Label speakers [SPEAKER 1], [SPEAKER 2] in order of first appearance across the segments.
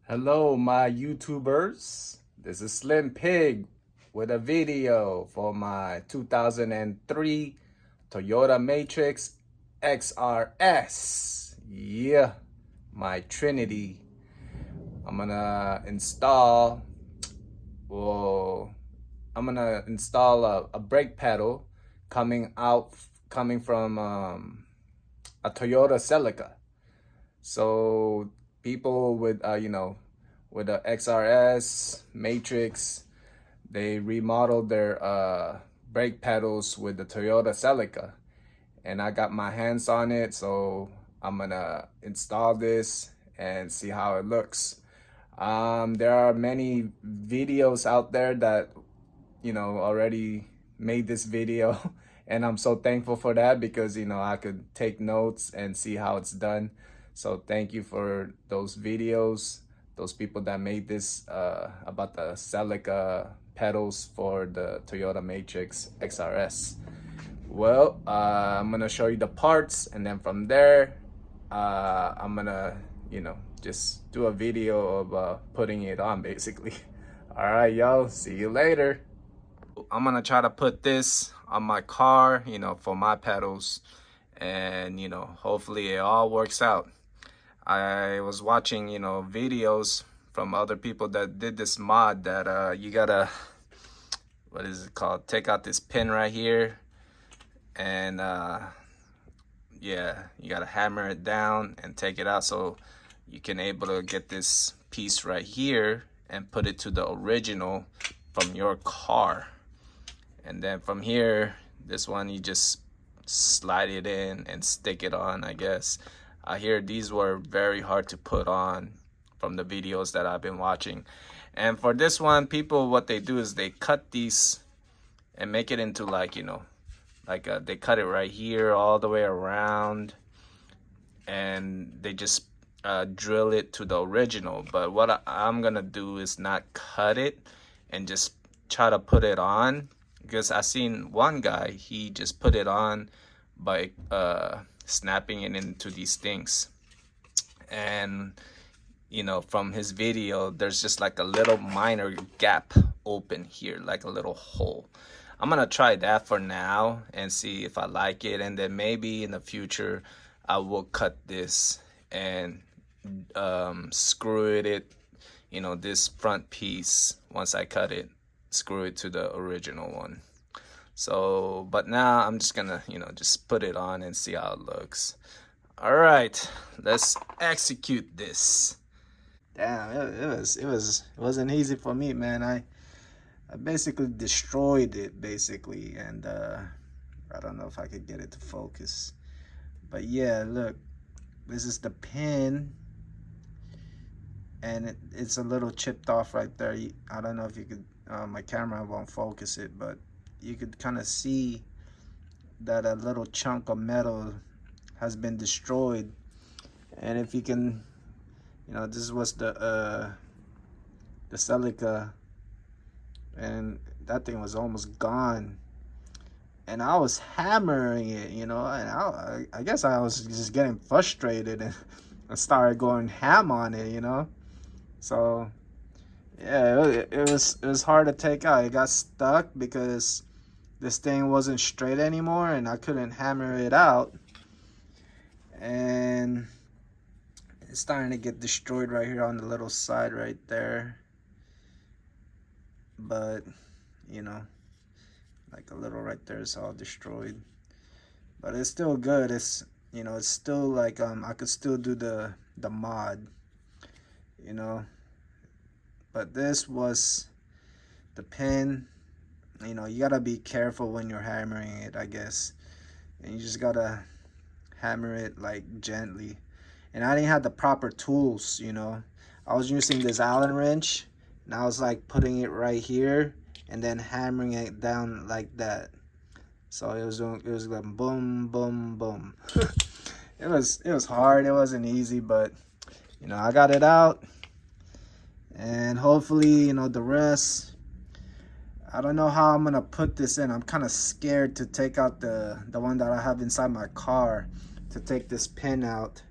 [SPEAKER 1] Hello, my YouTubers. This is Slim Pig with a video for my 2003 Toyota Matrix XRS. Yeah, my Trinity. I'm gonna install, well, I'm gonna install a brake pedal coming from a Toyota Celica. So people with with the XRS Matrix, they remodeled their brake pedals with the Toyota Celica, and I got my hands on it. So I'm gonna install this and see how it looks. There are many videos out there that already made this video and I'm so thankful for that because I could take notes and see how it's done. So thank you for those videos, those people that made this about the Celica pedals for the Toyota Matrix XRS. Well, I'm gonna show you the parts, and then from there I'm gonna just do a video of putting it on basically. All right, y'all, see you later. I'm gonna try to put this on my car, for my pedals, and hopefully it all works out. I was watching, videos from other people that did this mod that you gotta, what is it called? Take out this pin right here, and yeah, you gotta hammer it down and take it out so you can able to get this piece right here and put it to the original from your car. And then from here, this one, you just slide it in and stick it on, I guess. I hear these were very hard to put on from the videos that I've been watching. And for this one, people, what they do is they cut these and make it into like, they cut it right here all the way around. And they just drill it to the original. But what I'm gonna do is not cut it and just try to put it on. Because I seen one guy, he just put it on by snapping it into these things. And from his video, there's just like a little minor gap open here, like a little hole. I'm gonna try that for now and see if I like it, and then maybe in the future I will cut this and screw it, this front piece, once I cut it, screw it to the original one. So but now I'm just gonna just put it on and see how it looks. All right, let's execute this. Damn, it wasn't easy for me, man. I basically destroyed it basically, and I don't know if I could get it to focus, but yeah, look, this is the pin, and it's a little chipped off right there. I don't know if you could, my camera won't focus it, but you could kind of see that a little chunk of metal has been destroyed. And if you can, this was the Celica, and that thing was almost gone. And I was hammering it, and I guess I was just getting frustrated and I started going ham on it, So yeah, it was hard to take out. It got stuck because this thing wasn't straight anymore and I couldn't hammer it out. And it's starting to get destroyed right here on the little side right there. But, like a little right there is all destroyed. But it's still good. It's, it's still like, I could still do the mod, But this was the pin. You gotta be careful when you're hammering it, I guess. And you just gotta hammer it like gently. And I didn't have the proper tools, I was using this Allen wrench, and I was like putting it right here and then hammering it down like that. So it was like boom, boom, boom. it was hard. It wasn't easy, but I got it out. And hopefully, the rest, I don't know how I'm gonna put this in. I'm kind of scared to take out the one that I have inside my car, to take this pin out,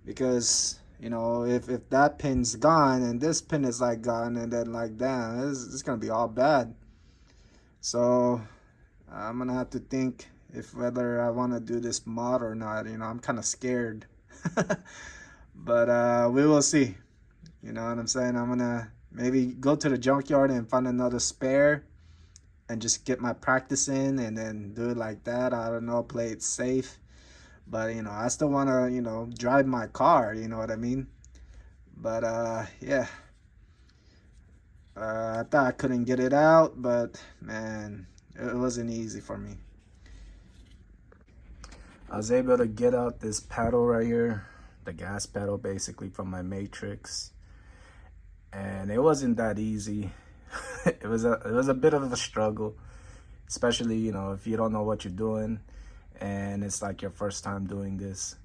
[SPEAKER 1] because
[SPEAKER 2] You know, if that pin's gone and this pin is like gone, and then like, damn, it's gonna be all bad. So I'm gonna have to think if whether I want to do this mod or not. You know, I'm kind of scared. But we will see. You know what I'm saying? I'm gonna maybe go to the junkyard and find another spare and just get my practice in, and then do it like that. I don't know, play it safe. But you know, I still want to, you know, drive my car, you know what I mean? But yeah, I thought I couldn't get it out, but man, it wasn't easy for me.
[SPEAKER 1] I was able to get out this pedal right here, the gas pedal basically from my Matrix, and it wasn't that easy. It was a bit of a struggle, especially, you know, if you don't know what you're doing and it's like your first time doing this.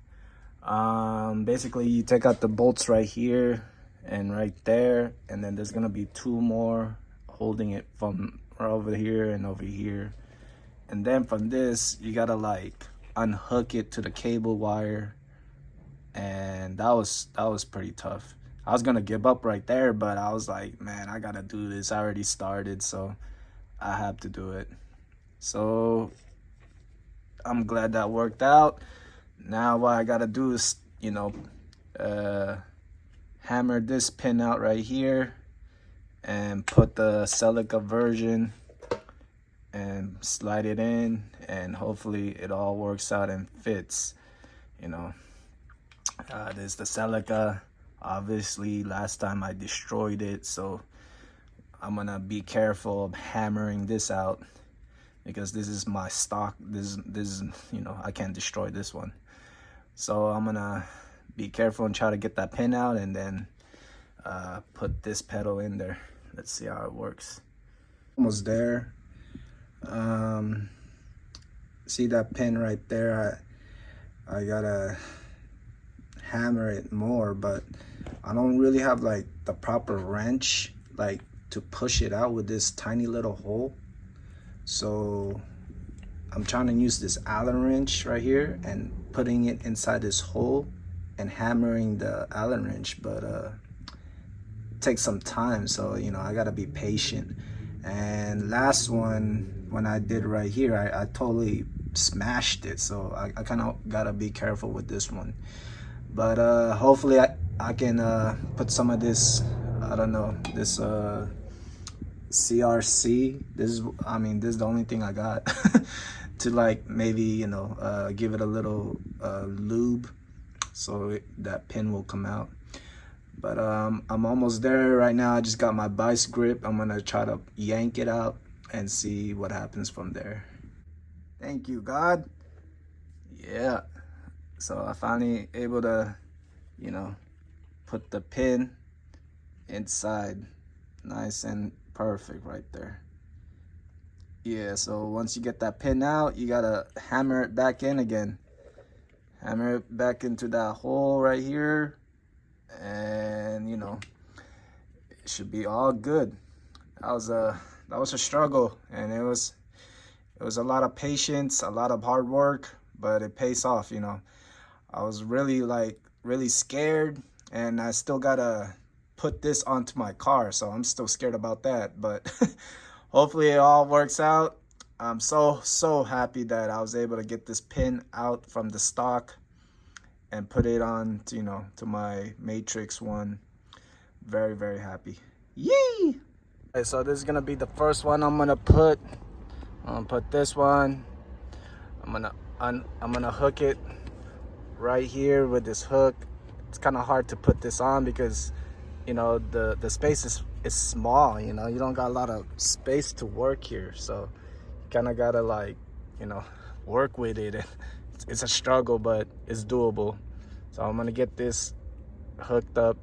[SPEAKER 1] Basically you take out the bolts right here and right there, and then there's gonna be two more holding it from over here and over here, and then from this you gotta like unhook it to the cable wire, and that was pretty tough. I was gonna give up right there, but I was like, man, I gotta do this. I already started, so I have to do it. So I'm glad that worked out. Now what I gotta do is, you know, hammer this pin out right here and put the Celica version and slide it in, and hopefully it all works out and fits. You know, this is the Celica. Obviously last time I destroyed it, so I'm gonna be careful of hammering this out, because this is my stock. This is, you know, I can't destroy this one. So I'm gonna be careful and try to get that pin out, and then put this pedal in there. Let's see how it works.
[SPEAKER 2] Almost there. See that pin right there? I gotta hammer it more, but I don't really have like the proper wrench like to push it out with this tiny little hole. So I'm trying to use this Allen wrench right here and putting it inside this hole and hammering the Allen wrench, but it takes some time, so you know, I gotta be patient. And last one, when I did right here, I totally smashed it, so I kind of gotta be careful with this one. But hopefully I can put some of this, I don't know, this CRC. This is, I mean, this is the only thing I got to like maybe, you know, give it a little lube so that pin will come out. But I'm almost there right now. I just got my vice grip. I'm gonna try to yank it out and see what happens from there. Thank you, God. Yeah. So I finally able to, you know, put the pin inside, nice and perfect right there. Yeah, so once you get that pin out, you gotta hammer it back in again. Hammer it back into that hole right here, and you know, it should be all good. That was a struggle, and it was a lot of patience, a lot of hard work, but it pays off, you know. I was really scared, and I still gotta put this onto my car, so I'm still scared about that, but hopefully it all works out. I'm so happy that I was able to get this pin out from the stock and put it on to, you know, to my Matrix one. Very happy. Yay! Okay, so this is gonna be the first one I'm gonna put. I'm gonna put this one. I'm gonna hook it right here with this hook. It's kind of hard to put this on because, you know, the space is small. You know, you don't got a lot of space to work here, so you kind of gotta, like, you know, work with it. It's a struggle, but it's doable. So I'm gonna get this hooked up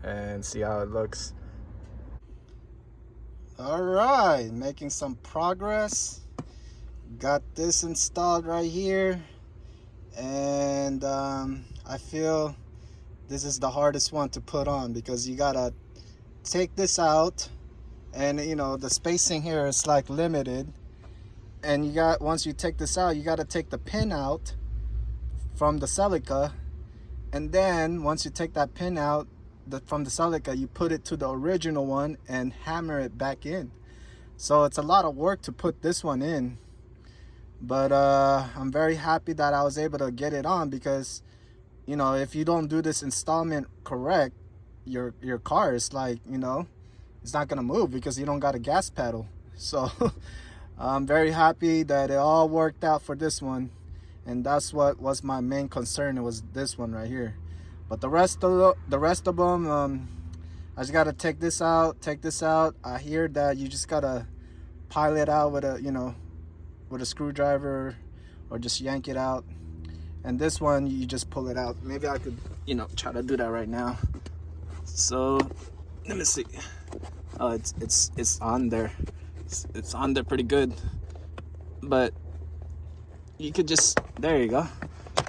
[SPEAKER 2] and see how it looks. All right, making some progress. Got this installed right here, and I feel this is the hardest one to put on because you gotta take this out, and you know, the spacing here is like limited, and you got, once you take this out, you got to take the pin out from the Celica And then once you take that pin out from the Celica, you put it to the original one and hammer it back in. So it's a lot of work to put this one in, but I'm very happy that I was able to get it on, because you know, if you don't do this installment correct, your car is like, you know, it's not gonna move because you don't got a gas pedal. So I'm very happy that it all worked out for this one, and that's what was my main concern. It was this one right here. But the rest of them, I just gotta take this out. I hear that you just gotta pile it out with a, you know, with a screwdriver, or just yank it out. And this one, you just pull it out. Maybe I could, you know, try to do that right now. So let me see. Oh, it's on there. It's on there pretty good. But you could just, there you go,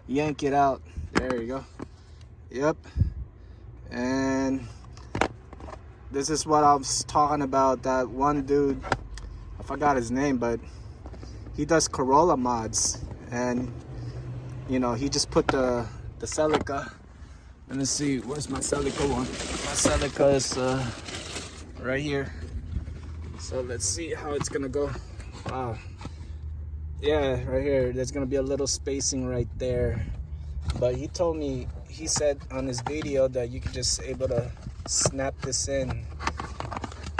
[SPEAKER 2] yank it out. There you go. Yep. And this is what I was talking about. That one dude, I forgot his name, but he does Corolla mods, and you know, he just put the Celica. Let me see, where's my Celica one? My Celica is right here. So let's see how it's gonna go. Wow. Yeah, right here. There's gonna be a little spacing right there. But he told me, he said on his video that you could just able to snap this in.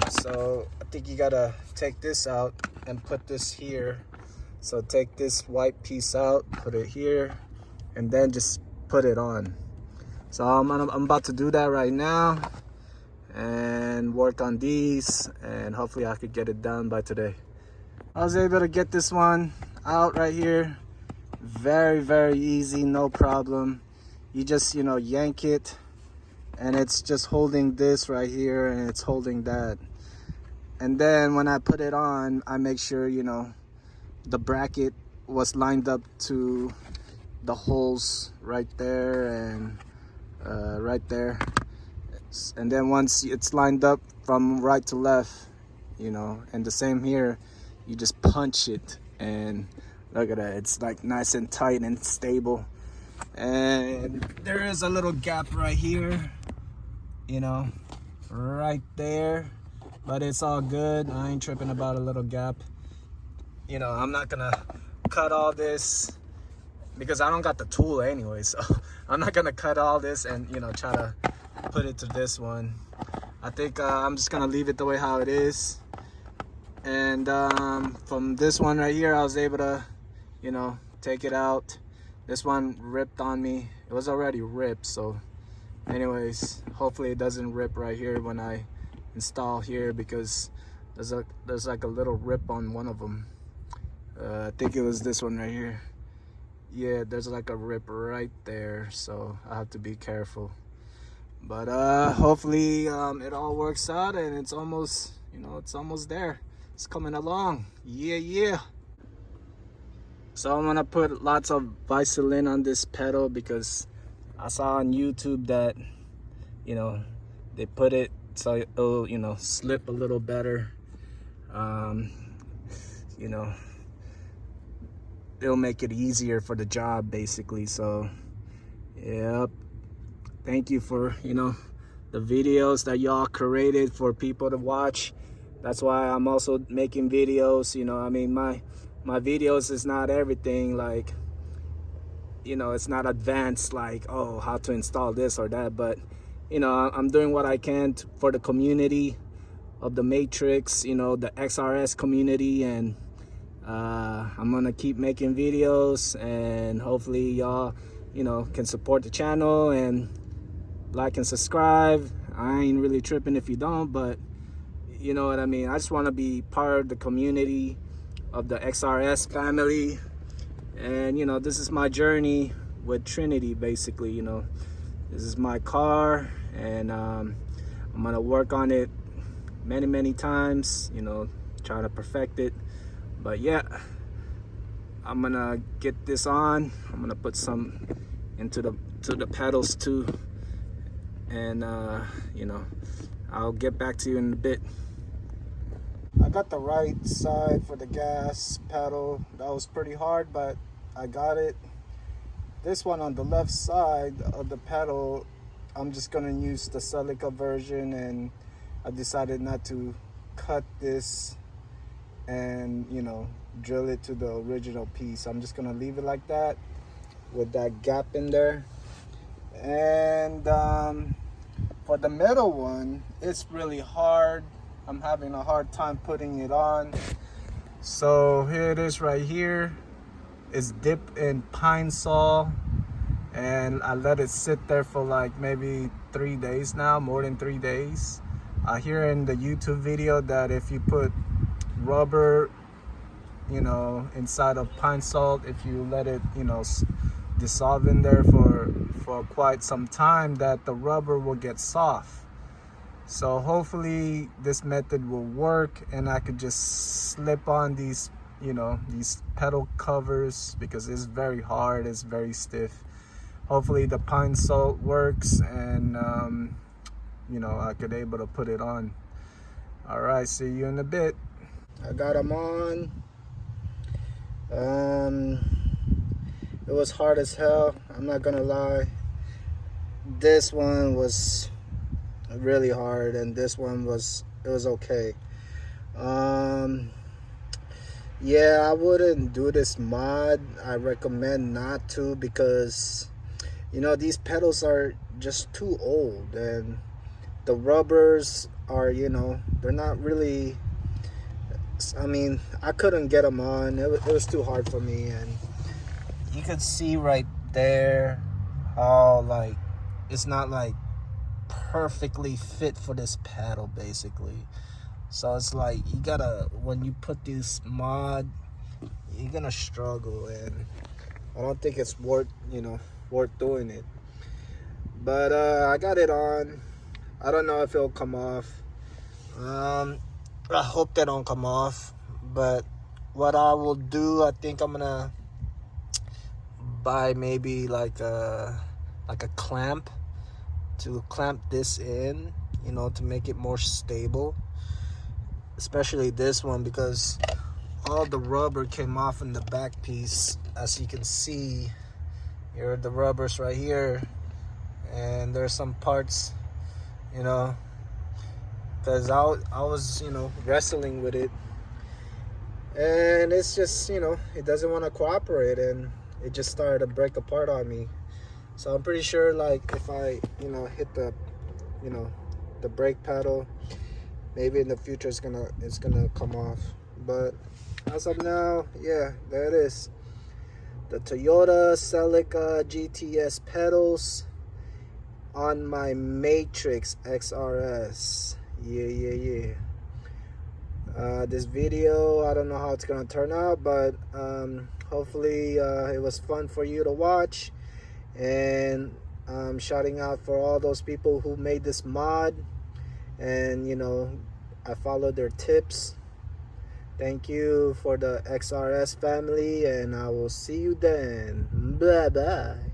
[SPEAKER 2] So I think you gotta take this out and put this here. So take this white piece out, put it here, and then just put it on. So I'm about to do that right now and work on these, and hopefully I could get it done by today. I was able to get this one out right here. Very, very easy, no problem. You just, you know, yank it, and it's just holding this right here, and it's holding that. And then when I put it on, I make sure, you know, the bracket was lined up to the holes right there and right there. And then once it's lined up from right to left, you know, and the same here, you just punch it, and look at that, it's like nice and tight and stable. And there is a little gap right here, you know, right there, but it's all good. I ain't tripping about a little gap. You know, I'm not gonna cut all this because I don't got the tool anyway, so I'm not gonna cut all this and, you know, try to put it to this one. I think I'm just gonna leave it the way how it is. And from this one right here, I was able to, you know, take it out. This one ripped on me. It was already ripped, so anyways, hopefully it doesn't rip right here when I install here, because there's like a little rip on one of them. I think it was this one right here. Yeah, there's like a rip right there, so I have to be careful. But hopefully it all works out, and it's almost, you know, it's almost there. It's coming along. Yeah. So I'm gonna put lots of Vaseline on this pedal, because I saw on YouTube that, you know, they put it so it'll, you know, slip a little better. You know, it'll make it easier for the job basically. So yep, thank you for, you know, the videos that y'all created for people to watch. That's why I'm also making videos. You know, I mean, my videos is not everything, like, you know, it's not advanced like, oh, how to install this or that, but you know, I'm doing what I can for the community of the Matrix, you know, the XRS community, and I'm gonna keep making videos, and hopefully y'all, you know, can support the channel and like and subscribe. I ain't really tripping if you don't, but you know what I mean. I just want to be part of the community of the XRS family, and you know, this is my journey with Trinity basically. You know, this is my car, and I'm gonna work on it many times, you know, try to perfect it. But yeah, I'm gonna get this on. I'm gonna put some into the pedals too, and you know, I'll get back to you in a bit. I got the right side for the gas pedal. That was pretty hard, but I got it. this one on the left side of the pedal, I'm just gonna use the Celica version, and I decided not to cut this and, you know, drill it to the original piece. I'm just gonna leave it like that with that gap in there. And for the middle one, it's really hard. I'm having a hard time putting it on. So here it is right here. It's dipped in pine sol, and I let it sit there for like maybe 3 days now, more than 3 days. I hear in the YouTube video that if you put rubber, you know, inside of pine salt, if you let it, you know, dissolve in there for quite some time, that the rubber will get soft. So hopefully this method will work, and I could just slip on these, you know, these pedal covers, because it's very hard, it's very stiff. Hopefully the pine salt works, and you know, I could able to put it on. All right, see you in a bit. I got them on. It was hard as hell, I'm not gonna lie. This one was really hard, and this one was okay. Yeah, I wouldn't do this mod. I recommend not to, because, you know, these pedals are just too old, and the rubbers are, you know, they're not really, I mean, I couldn't get them on. It was too hard for me. And you could see right there how, like, it's not like perfectly fit for this pedal, basically. So it's like, you gotta, when you put this mod, you're gonna struggle, and I don't think it's worth, you know, worth doing it. But I got it on. I don't know if it'll come off. I hope they don't come off. But what I will do, I think I'm gonna buy maybe like a clamp to clamp this in, you know, to make it more stable. Especially this one, because all the rubber came off in the back piece. As you can see, here are the rubbers right here, and there's some parts, you know, because I was, you know, wrestling with it, and it's just, you know, it doesn't want to cooperate, and it just started to break apart on me. So I'm pretty sure, like, if I, you know, hit the, you know, the brake pedal, maybe in the future it's gonna come off. But as of now, yeah, there it is. The Toyota Celica GTS pedals on my Matrix XRS. Yeah. This video, I don't know how it's gonna turn out, but hopefully it was fun for you to watch. And I'm shouting out for all those people who made this mod, and, you know, I followed their tips. Thank you for the XRS family, and I will see you then. Bye bye.